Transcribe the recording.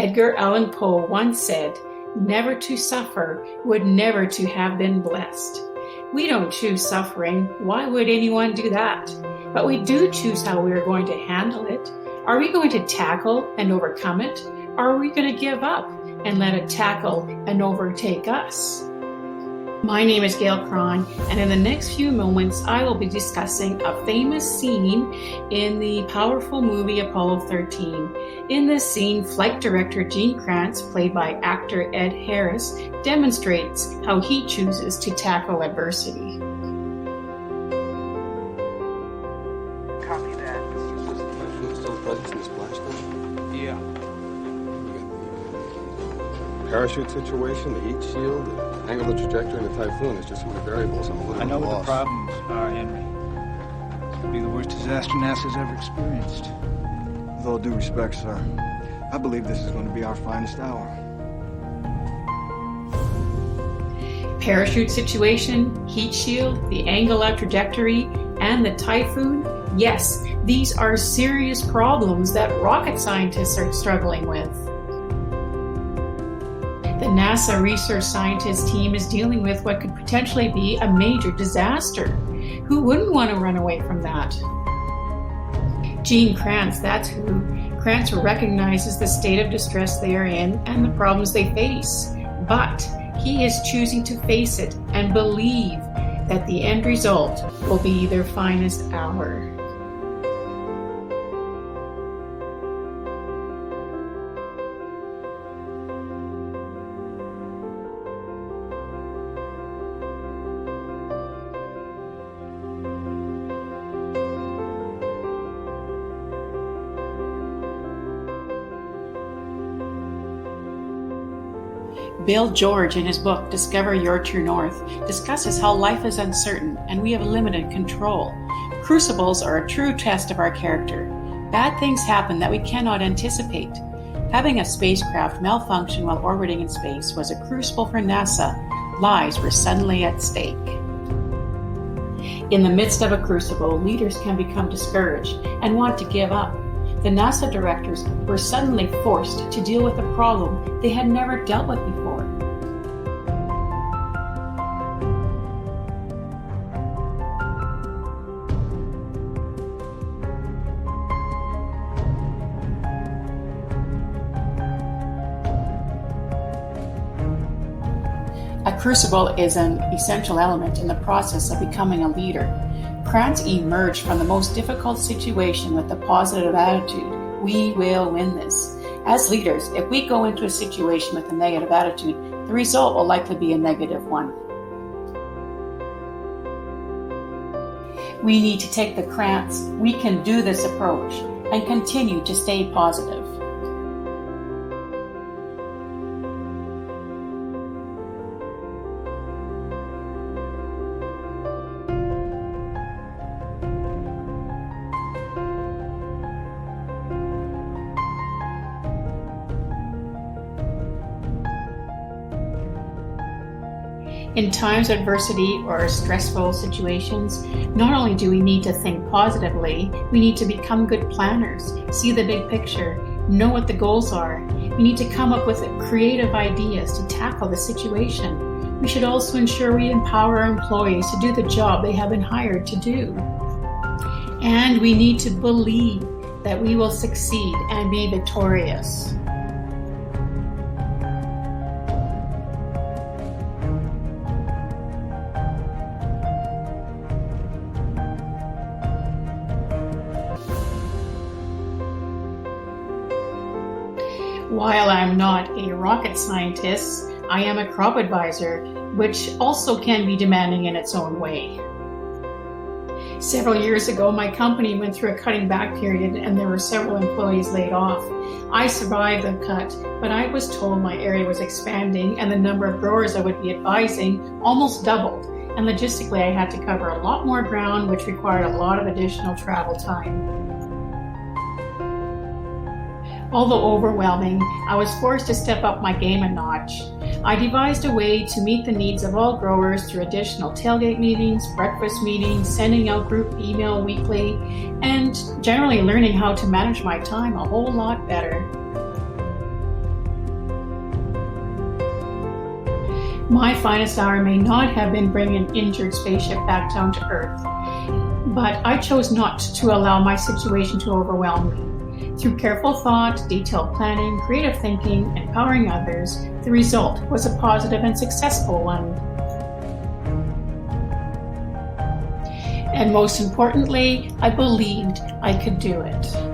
Edgar Allan Poe once said, "Never to suffer would never to have been blessed." We don't choose suffering. Why would anyone do that? But we do choose how we are going to handle it. Are we going to tackle and overcome it? Or are we going to give up and let it tackle and overtake us? My name is Gail Cron, and in the next few moments, I will be discussing a famous scene in the powerful movie Apollo 13. In this scene, flight director Gene Kranz, played by actor Ed Harris, demonstrates how he chooses to tackle adversity. Copy that. Still present in the splashdown? Yeah. Parachute situation, the heat shield, the angle of trajectory, and the typhoon is just some of the variables I'm a little I know what lost. the problems are, Henry. It'll be the worst disaster NASA's ever experienced. With all due respect, sir, I believe this is going to be our finest hour. Parachute situation, heat shield, the angle of trajectory, and the typhoon. Yes, these are serious problems that rocket scientists are struggling with. The NASA research scientist team is dealing with what could potentially be a major disaster. Who wouldn't want to run away from that? Gene Kranz, that's who. Kranz recognizes the state of distress they are in and the problems they face. But he is choosing to face it and believe that the end result will be their finest hour. Bill George, in his book Discover Your True North, discusses how life is uncertain and we have limited control. Crucibles are a true test of our character. Bad things happen that we cannot anticipate. Having a spacecraft malfunction while orbiting in space was a crucible for NASA. Lives were suddenly at stake. In the midst of a crucible, leaders can become discouraged and want to give up. The NASA directors were suddenly forced to deal with a problem they had never dealt with before. A crucible is an essential element in the process of becoming a leader. Kranz emerged from the most difficult situation with a positive attitude. We will win this. As leaders, if we go into a situation with a negative attitude, the result will likely be a negative one. We need to take the Kranz, we can do this approach and continue to stay positive. In times of adversity or stressful situations, not only do we need to think positively, we need to become good planners, see the big picture, know what the goals are. We need to come up with creative ideas to tackle the situation. We should also ensure we empower our employees to do the job they have been hired to do. And we need to believe that we will succeed and be victorious. While I'm not a rocket scientist, I am a crop advisor, which also can be demanding in its own way. Several years ago, my company went through a cutting back period and there were several employees laid off. I survived the cut, but I was told my area was expanding and the number of growers I would be advising almost doubled. And logistically, I had to cover a lot more ground, which required a lot of additional travel time. Although overwhelming, I was forced to step up my game a notch. I devised a way to meet the needs of all growers through additional tailgate meetings, breakfast meetings, sending out group email weekly, and generally learning how to manage my time a whole lot better. My finest hour may not have been bringing an injured spaceship back down to Earth, but I chose not to allow my situation to overwhelm me. Through careful thought, detailed planning, creative thinking, and empowering others, the result was a positive and successful one. And most importantly, I believed I could do it.